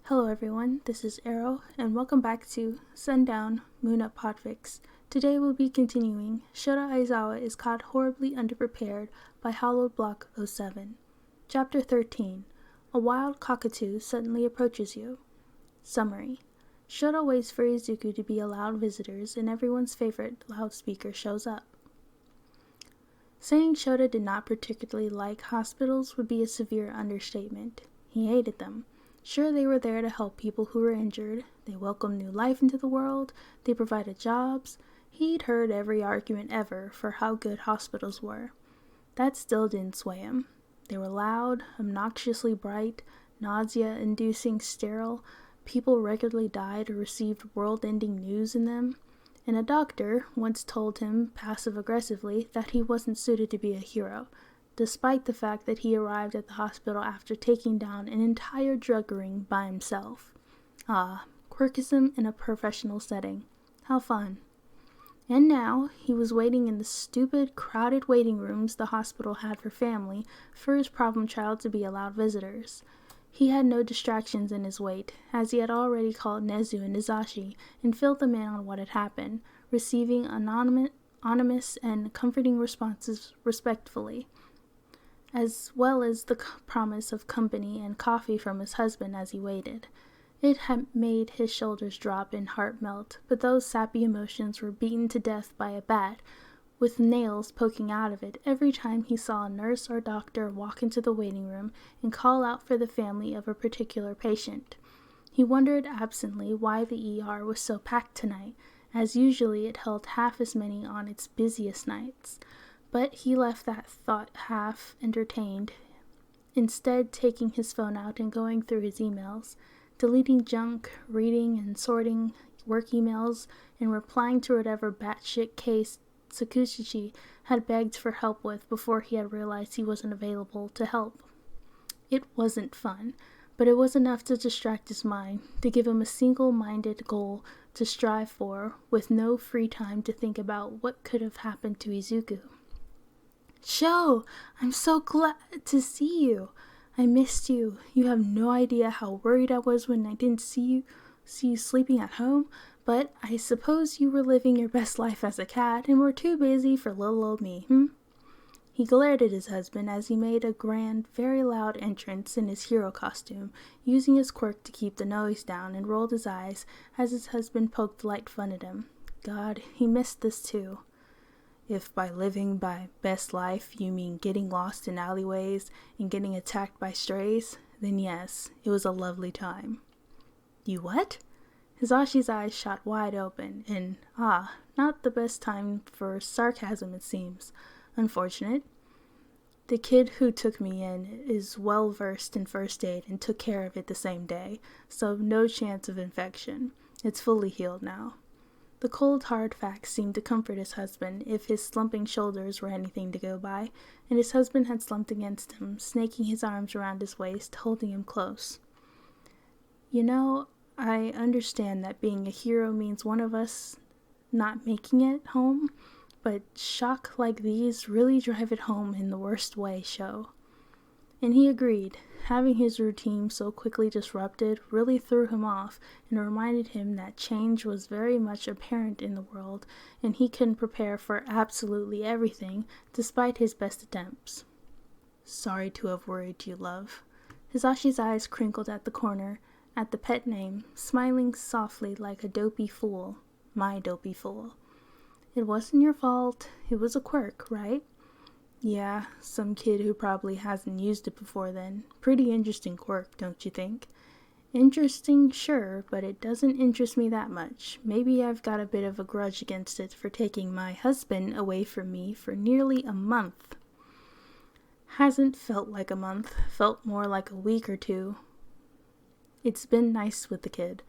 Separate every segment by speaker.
Speaker 1: Hello everyone, this is Arrow, and welcome back to Sundown MHA Podfic. Today we'll be continuing Shouta Aizawa is Caught Horribly Underprepared by Hollowed Block 07. Chapter 13. A wild cockatoo suddenly approaches you. Summary. Shouta waits for Izuku to be allowed visitors, and everyone's favorite loudspeaker shows up. Saying Shouta did not particularly like hospitals would be a severe understatement. He hated them. Sure, they were there to help people who were injured. They welcomed new life into the world. They provided jobs. He'd heard every argument ever for how good hospitals were. That still didn't sway him. They were loud, obnoxiously bright, nausea-inducing, sterile. People regularly died or received world-ending news in them. And a doctor once told him, passive-aggressively, that he wasn't suited to be a hero, despite the fact that he arrived at the hospital after taking down an entire drug ring by himself. Ah, quirkism in a professional setting. How fun. And now, he was waiting in the stupid, crowded waiting rooms the hospital had for family for his problem child to be allowed visitors. He had no distractions in his wait, as he had already called Nezu and Nizashi and filled them in on what had happened, receiving anonymous and comforting responses respectfully, as well as the promise of company and coffee from his husband as he waited. It had made his shoulders drop and heart melt, but those sappy emotions were beaten to death by a bat, with nails poking out of it every time he saw a nurse or doctor walk into the waiting room and call out for the family of a particular patient. He wondered absently why the ER was so packed tonight, as usually it held half as many on its busiest nights. But he left that thought half entertained, instead taking his phone out and going through his emails, deleting junk, reading and sorting work emails, and replying to whatever batshit case Sakushi had begged for help with before he had realized he wasn't available to help. It wasn't fun, but it was enough to distract his mind, to give him a single-minded goal to strive for, with no free time to think about what could have happened to Izuku. Sho, I'm so glad to see you. I missed you. You have no idea how worried I was when I didn't see you sleeping at home, but I suppose you were living your best life as a cat and were too busy for little old me, He glared at his husband as he made a grand, very loud entrance in his hero costume, using his quirk to keep the noise down, and rolled his eyes as his husband poked light fun at him. God, he missed this too. If by living my best life you mean getting lost in alleyways and getting attacked by strays, then yes, it was a lovely time. You what? Hizashi's eyes shot wide open, and not the best time for sarcasm it seems. Unfortunate. The kid who took me in is well versed in first aid and took care of it the same day, so no chance of infection. It's fully healed now. The cold, hard facts seemed to comfort his husband, if his slumping shoulders were anything to go by, and his husband had slumped against him, snaking his arms around his waist, holding him close. You know, I understand that being a hero means one of us not making it home, but shock like these really drive it home in the worst way, Sho. And he agreed. Having his routine so quickly disrupted really threw him off and reminded him that change was very much apparent in the world, and he couldn't prepare for absolutely everything despite his best attempts. Sorry to have worried you, love. Hizashi's eyes crinkled at the corner, at the pet name, smiling softly like a dopey fool. My dopey fool. It wasn't your fault. It was a quirk, right? Yeah, some kid who probably hasn't used it before then. Pretty interesting quirk, don't you think? Interesting, sure, but it doesn't interest me that much. Maybe I've got a bit of a grudge against it for taking my husband away from me for nearly a month. Hasn't felt like a month, felt more like a week or two. It's been nice with the kid.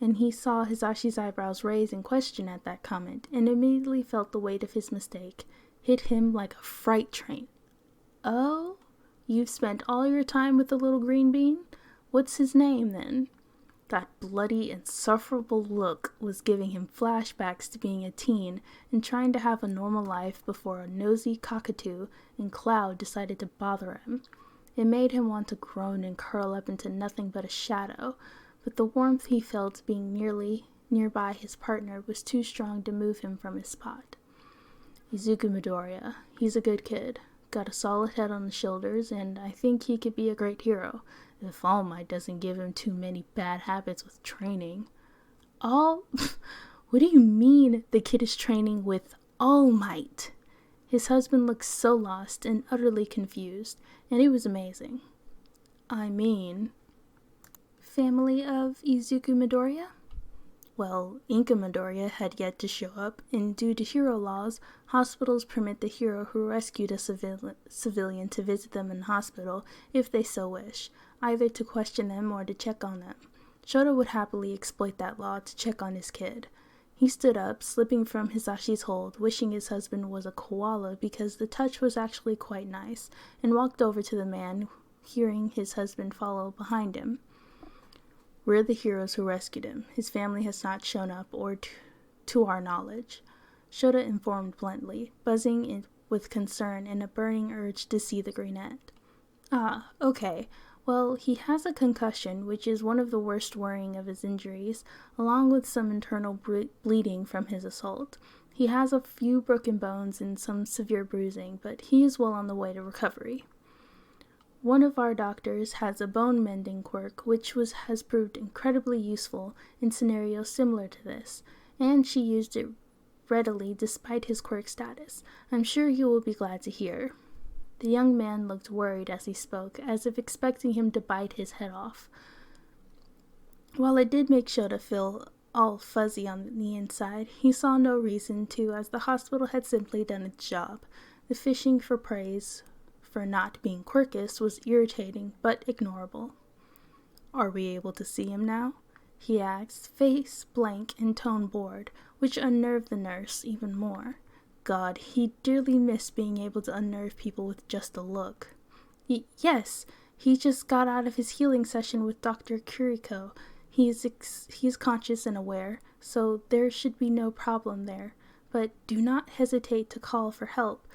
Speaker 1: And he saw Hizashi's eyebrows raise in question at that comment, and immediately felt the weight of his mistake. Hit him like a freight train. Oh? You've spent all your time with the little green bean? What's his name, then? That bloody, insufferable look was giving him flashbacks to being a teen and trying to have a normal life before a nosy cockatoo and Cloud decided to bother him. It made him want to groan and curl up into nothing but a shadow, but the warmth he felt being nearby his partner was too strong to move him from his spot. Izuku Midoriya, he's a good kid. Got a solid head on his shoulders, and I think he could be a great hero, if All Might doesn't give him too many bad habits with training. What do you mean the kid is training with All Might? His husband looked so lost and utterly confused, and it was amazing. I mean, family of Izuku Midoriya? Well, Inka Midoriya had yet to show up, and due to hero laws, hospitals permit the hero who rescued a civilian to visit them in the hospital if they so wish, either to question them or to check on them. Shouta would happily exploit that law to check on his kid. He stood up, slipping from Hisashi's hold, wishing his husband was a koala because the touch was actually quite nice, and walked over to the man, hearing his husband follow behind him. We're the heroes who rescued him. His family has not shown up, or to our knowledge, Shouta informed bluntly, buzzing with concern and a burning urge to see the greenette. Ah, okay. Well, he has a concussion, which is one of the worst worrying of his injuries, along with some internal bleeding from his assault. He has a few broken bones and some severe bruising, but he is well on the way to recovery. One of our doctors has a bone-mending quirk, which has proved incredibly useful in scenarios similar to this, and she used it readily despite his quirk status. I'm sure you will be glad to hear. The young man looked worried as he spoke, as if expecting him to bite his head off. While it did make Shouta feel all fuzzy on the inside, he saw no reason to, as the hospital had simply done its job. The fishing for praise for not being quirkish was irritating but ignorable. Are we able to see him now? He asked, face blank and tone bored, which unnerved the nurse even more. God, he dearly missed being able to unnerve people with just a look. Yes, he just got out of his healing session with Dr. Kuriko. He's conscious and aware, so there should be no problem there. But do not hesitate to call for help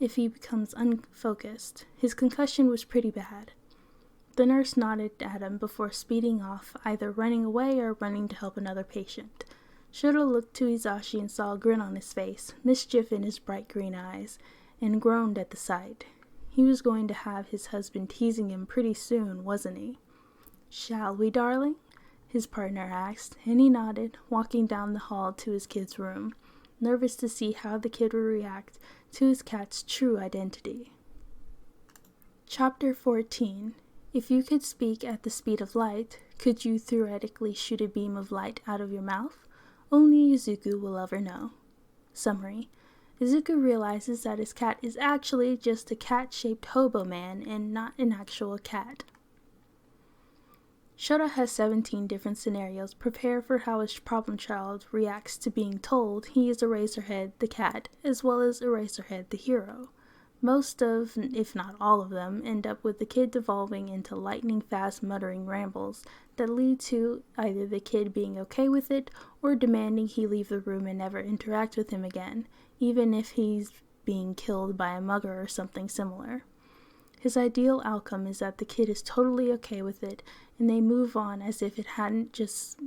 Speaker 1: if he becomes unfocused. His concussion was pretty bad. The nurse nodded at him before speeding off, either running away or running to help another patient. Shouta looked to Hisashi and saw a grin on his face, mischief in his bright green eyes, and groaned at the sight. He was going to have his husband teasing him pretty soon, wasn't he? Shall we, darling? His partner asked, and he nodded, walking down the hall to his kid's room, nervous to see how the kid would react to his cat's true identity. Chapter 14. If you could speak at the speed of light, could you theoretically shoot a beam of light out of your mouth? Only Izuku will ever know. Summary. Izuku realizes that his cat is actually just a cat-shaped hobo man and not an actual cat. Shouta has 17 different scenarios prepared for how his problem child reacts to being told he is Eraserhead the cat, as well as Eraserhead the hero. Most of, if not all of them, end up with the kid devolving into lightning-fast muttering rambles that lead to either the kid being okay with it or demanding he leave the room and never interact with him again, even if he's being killed by a mugger or something similar. His ideal outcome is that the kid is totally okay with it, and they move on as if they hadn't just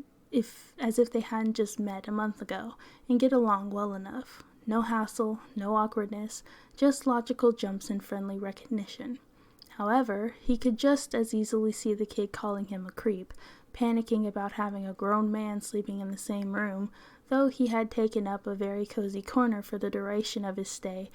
Speaker 1: met a month ago, and get along well enough. No hassle, no awkwardness, just logical jumps and friendly recognition. However, he could just as easily see the kid calling him a creep, panicking about having a grown man sleeping in the same room, though he had taken up a very cozy corner for the duration of his stay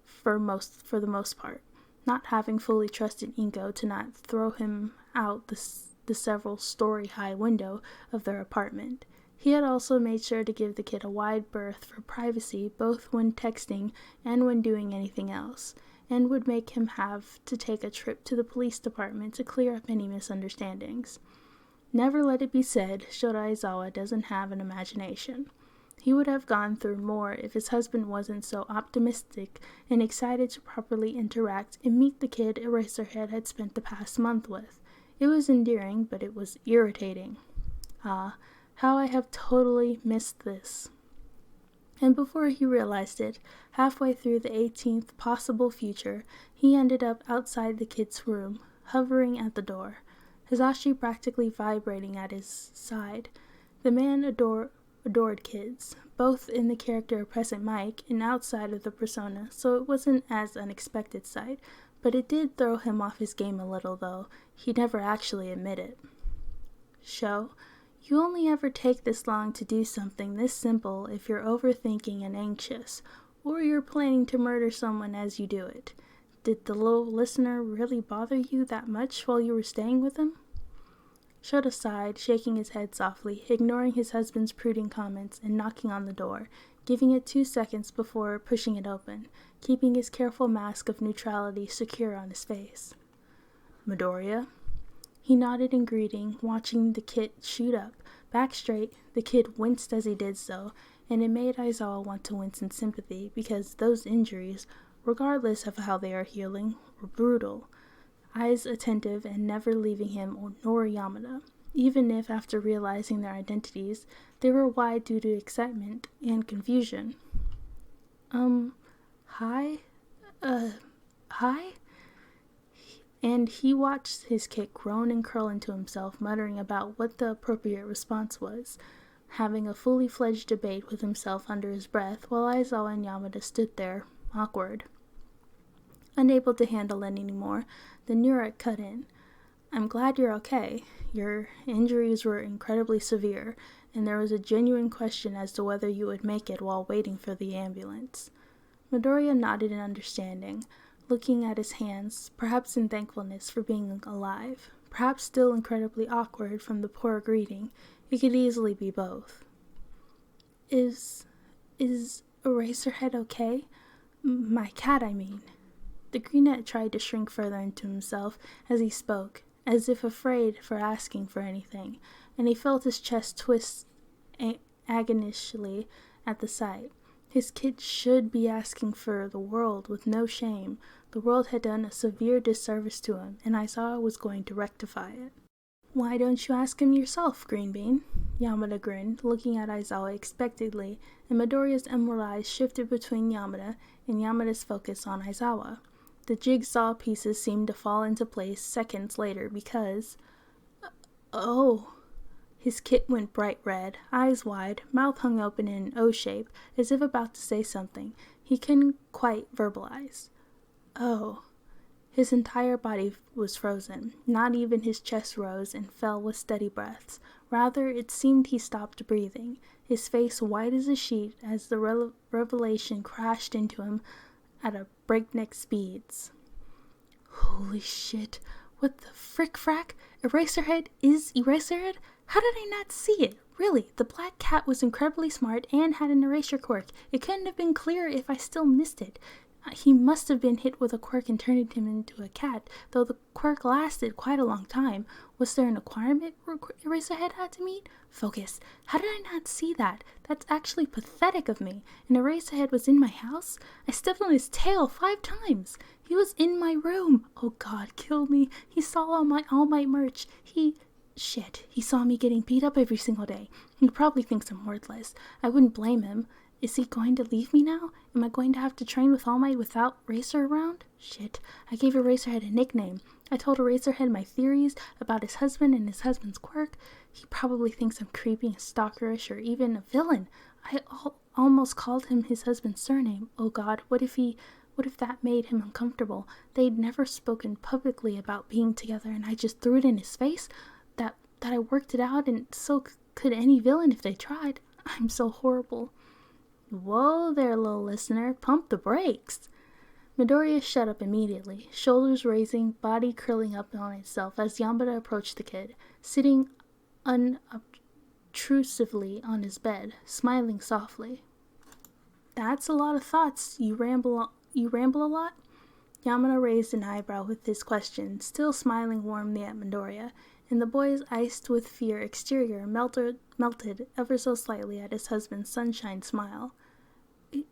Speaker 1: for the most part, not having fully trusted Inko to not throw him out the several-story high window of their apartment. He had also made sure to give the kid a wide berth for privacy both when texting and when doing anything else, and would make him have to take a trip to the police department to clear up any misunderstandings. Never let it be said Shouta Aizawa doesn't have an imagination. He would have gone through more if his husband wasn't so optimistic and excited to properly interact and meet the kid Eraserhead had spent the past month with. It was endearing, but it was irritating. Ah, how I have totally missed this. And before he realized it, halfway through the 18th possible future, he ended up outside the kid's room, hovering at the door. Hisashi practically vibrating at his side. The man adored kids, both in the character of Present Mike and outside of the persona, so it wasn't as unexpected sight, but it did throw him off his game a little, though he'd never actually admit it. Sho, you only ever take this long to do something this simple if you're overthinking and anxious, or you're planning to murder someone as you do it. Did the little listener really bother you that much while you were staying with him? Shouta sighed, shaking his head softly, ignoring his husband's prudent comments and knocking on the door, giving it 2 seconds before pushing it open, keeping his careful mask of neutrality secure on his face. Midoriya? He nodded in greeting, watching the kid shoot up. Back straight, the kid winced as he did so, and it made Aizawa want to wince in sympathy because those injuries, regardless of how they are healing, were brutal. Eyes attentive and never leaving him nor Yamada, even if after realizing their identities, they were wide due to excitement and confusion. Hi? Hi? And he watched his kid groan and curl into himself, muttering about what the appropriate response was, having a fully fledged debate with himself under his breath, while Aizawa and Yamada stood there, awkward. Unable to handle it anymore, the Nurek cut in. I'm glad you're okay. Your injuries were incredibly severe, and there was a genuine question as to whether you would make it while waiting for the ambulance. Midoriya nodded in understanding, looking at his hands, perhaps in thankfulness for being alive, perhaps still incredibly awkward from the poor greeting. It could easily be both. Is Eraserhead okay? My cat, I mean. The greenette tried to shrink further into himself as he spoke, as if afraid for asking for anything, and he felt his chest twist agonishly at the sight. His kid should be asking for the world with no shame. The world had done a severe disservice to him, and Aizawa was going to rectify it. Why don't you ask him yourself, Greenbean? Yamada grinned, looking at Aizawa expectantly, and Midoriya's emerald eyes shifted between Yamada and Yamada's focus on Aizawa. The jigsaw pieces seemed to fall into place seconds later because... Oh! His kit went bright red, eyes wide, mouth hung open in an O shape, as if about to say something he couldn't quite verbalize. Oh. His entire body was frozen. Not even his chest rose and fell with steady breaths. Rather, it seemed he stopped breathing, his face white as a sheet as the revelation crashed into him at a breakneck speeds. Holy shit. What the frick-frack? Eraserhead is Eraserhead? How did I not see it? Really, the black cat was incredibly smart and had an erasure quirk. It couldn't have been clearer if I still missed it. He must have been hit with a quirk and turned him into a cat, though the quirk lasted quite a long time. Was there an acquirement Eraserhead had to meet? Focus. How did I not see that? That's actually pathetic of me. And Eraserhead was in my house? I stepped on his tail 5 times. He was in my room. Oh God, kill me. He saw all my All Might merch. Shit, he saw me getting beat up every single day. He probably thinks I'm worthless. I wouldn't blame him. Is he going to leave me now? Am I going to have to train with All Might without Racer around? Shit, I gave Eraserhead a nickname. I told Eraserhead my theories about his husband and his husband's quirk. He probably thinks I'm creepy and stalkerish or even a villain. I almost called him his husband's surname. Oh God, what if that made him uncomfortable? They'd never spoken publicly about being together and I just threw it in his face? That I worked it out, and so could any villain if they tried. I'm so horrible. Whoa there, little listener. Pump the brakes. Midoriya shut up immediately, shoulders raising, body curling up on itself as Yamada approached the kid, sitting unobtrusively on his bed, smiling softly. That's a lot of thoughts. You ramble a lot? Yamada raised an eyebrow with his question, still smiling warmly at Midoriya, and the boy's iced with fear exterior melted ever so slightly at his husband's sunshine smile.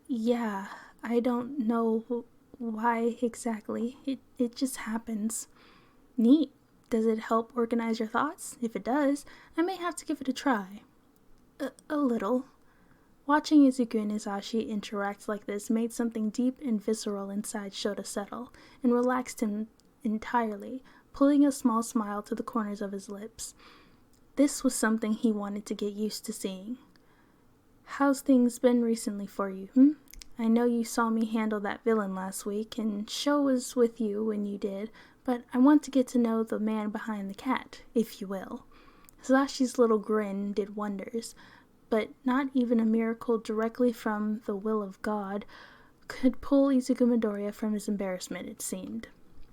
Speaker 1: Yeah, I don't know why exactly. It just happens. Neat. Does it help organize your thoughts? If it does, I may have to give it a try. A little. Watching Izuku and Hisashi interact like this made something deep and visceral inside Shouta settle, and relaxed him entirely, pulling a small smile to the corners of his lips. This was something he wanted to get used to seeing. "How's things been recently for you, I know you saw me handle that villain last week, and Sho was with you when you did, but I want to get to know the man behind the cat, if you will." Sashi's little grin did wonders, but not even a miracle directly from the will of God could pull Izuku Midoriya from his embarrassment, it seemed.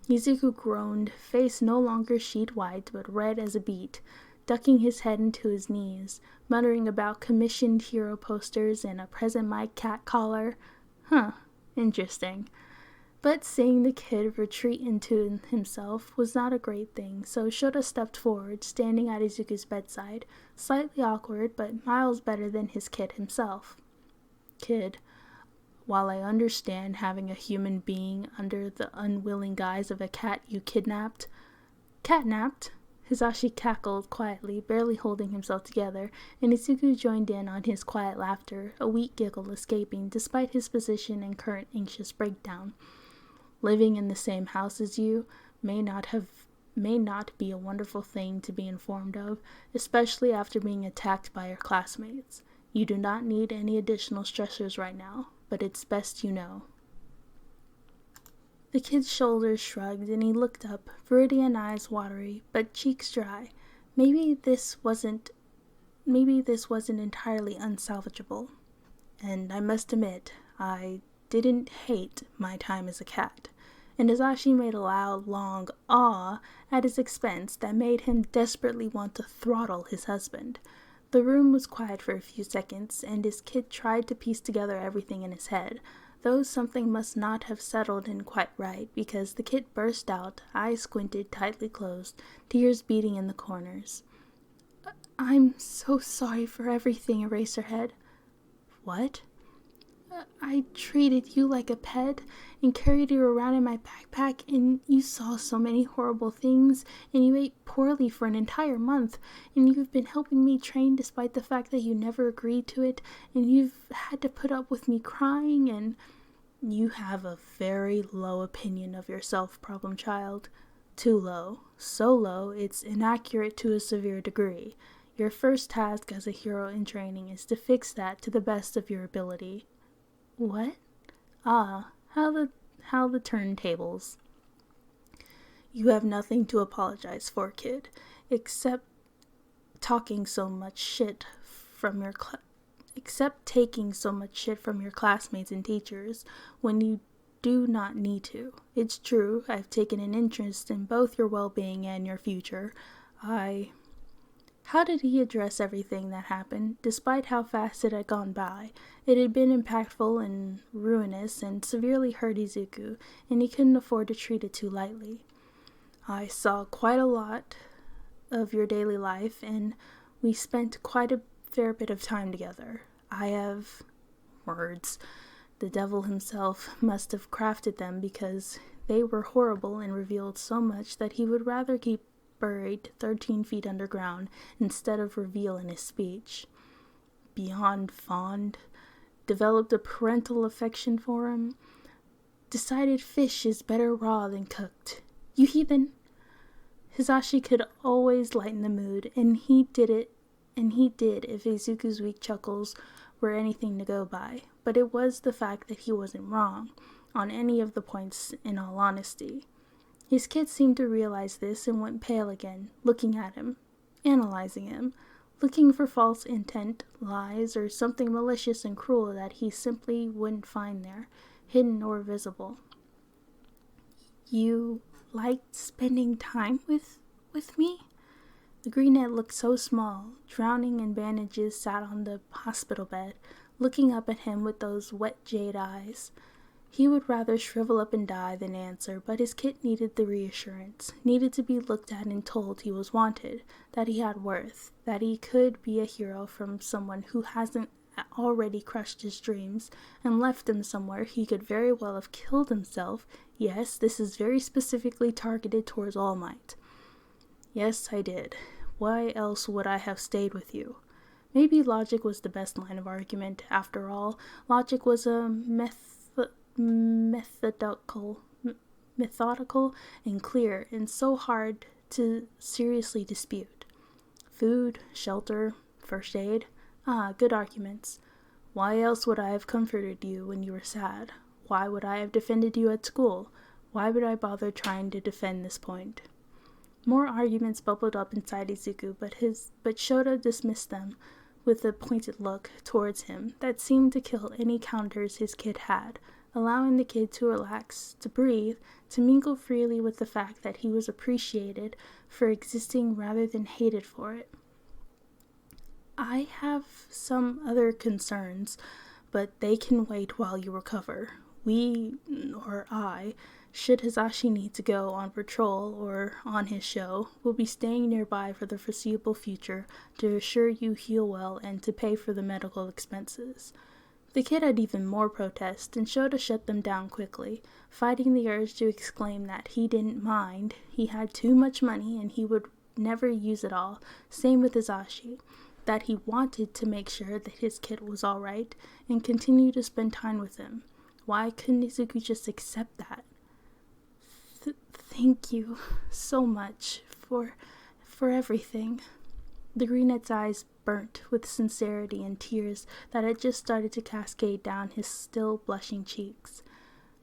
Speaker 1: Izuku groaned, face no longer sheet white but red as a beet, ducking his head into his knees, muttering about commissioned hero posters and a present mic cat collar. Interesting. But seeing the kid retreat into himself was not a great thing, so Shouta stepped forward, standing at Izuku's bedside, slightly awkward, but miles better than his kid himself. "Kid, while I understand having a human being under the unwilling guise of a cat you kidnapped—" "Catnapped?" Hisashi cackled quietly, barely holding himself together, and Izuku joined in on his quiet laughter, a weak giggle escaping despite his position and current anxious breakdown. "Living in the same house as you may not be a wonderful thing to be informed of, especially after being attacked by your classmates. You do not need any additional stressors right now, but it's best you know." The kid's shoulders shrugged, and he looked up, viridian eyes watery, but cheeks dry. Maybe this wasn't entirely unsalvageable. "And I must admit, I didn't hate my time as a cat." And Hisashi made a loud, long "ah" at his expense that made him desperately want to throttle his husband. The room was quiet for a few seconds, and his kid tried to piece together everything in his head, though something must not have settled in quite right, because the kid burst out, eyes squinted, tightly closed, tears beating in the corners. "I'm so sorry for everything, Eraserhead." "What?" "I treated you like a pet and carried you around in my backpack, and you saw so many horrible things, and you ate poorly for an entire month, and you've been helping me train despite the fact that you never agreed to it, and you've had to put up with me crying, and—" "You have a very low opinion of yourself, problem child. Too low. So low, it's inaccurate to a severe degree. Your first task as a hero in training is to fix that to the best of your ability." "What?" "How the turntables." "You have nothing to apologize for, kid, except taking so much shit from your classmates and teachers when you do not need to. It's true, I've taken an interest in both your well-being and your future. How did he address everything that happened, despite how fast it had gone by? It had been impactful and ruinous and severely hurt Izuku, and he couldn't afford to treat it too lightly. "I saw quite a lot of your daily life, and we spent quite a fair bit of time together. I have words. The devil himself must have crafted them because they were horrible and revealed so much that he would rather keep buried 13 feet underground instead of reveal in his speech. Beyond fond, developed a parental affection for him, decided fish is better raw than cooked. You heathen!" Hisashi could always lighten the mood, and he did if Izuku's weak chuckles were anything to go by, but it was the fact that he wasn't wrong on any of the points, in all honesty. His kid seemed to realize this and went pale again, looking at him, analyzing him, looking for false intent, lies, or something malicious and cruel that he simply wouldn't find there, hidden or visible. "You liked spending time with me?" The greenette looked so small, drowning in bandages, sat on the hospital bed, looking up at him with those wet jade eyes. He would rather shrivel up and die than answer, but his kid needed the reassurance, needed to be looked at and told he was wanted, that he had worth, that he could be a hero from someone who hasn't already crushed his dreams and left them somewhere he could very well have killed himself. Yes, this is very specifically targeted towards All Might. "Yes, I did. Why else would I have stayed with you?" Maybe logic was the best line of argument. After all, logic was a methodological methodical and clear and so hard to seriously dispute. Food, shelter, first aid. Good arguments. Why else would I have comforted you when you were sad? Why would I have defended you at school? Why would I bother trying to defend this point? More arguments bubbled up inside Izuku, but Shouta dismissed them with a pointed look towards him that seemed to kill any counters his kid had, allowing the kid to relax, to breathe, to mingle freely with the fact that he was appreciated for existing rather than hated for it. I have some other concerns, but they can wait while you recover. We, or I, should Hisashi need to go on patrol or on his show, will be staying nearby for the foreseeable future to assure you heal well and to pay for the medical expenses. The kid had even more protest, and Shouta shut them down quickly, fighting the urge to exclaim that he didn't mind, he had too much money and he would never use it all, same with Hisashi, that he wanted to make sure that his kid was alright and continue to spend time with him. Why couldn't Izuku just accept that? Thank you so much for everything. The greenet's eyes burnt with sincerity and tears that had just started to cascade down his still blushing cheeks.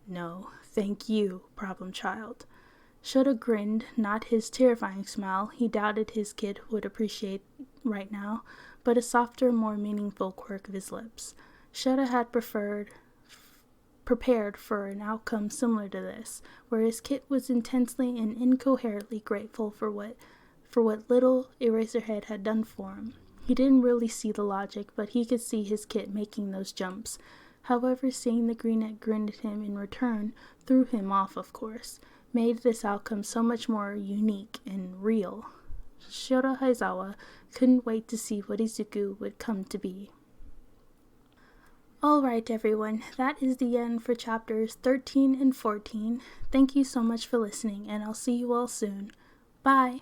Speaker 1: No, thank you, problem child. Shouta grinned, not his terrifying smile he doubted his kid would appreciate right now, but a softer, more meaningful quirk of his lips. Shouta had prepared for an outcome similar to this, where his kid was intensely and incoherently grateful for what little Eraserhead had done for him. He didn't really see the logic, but he could see his kid making those jumps. However, seeing the greenet grin at him in return threw him off, of course, made this outcome so much more unique and real. Shouta Aizawa couldn't wait to see what Izuku would come to be. Alright everyone, that is the end for chapters 13 and 14. Thank you so much for listening, and I'll see you all soon. Bye!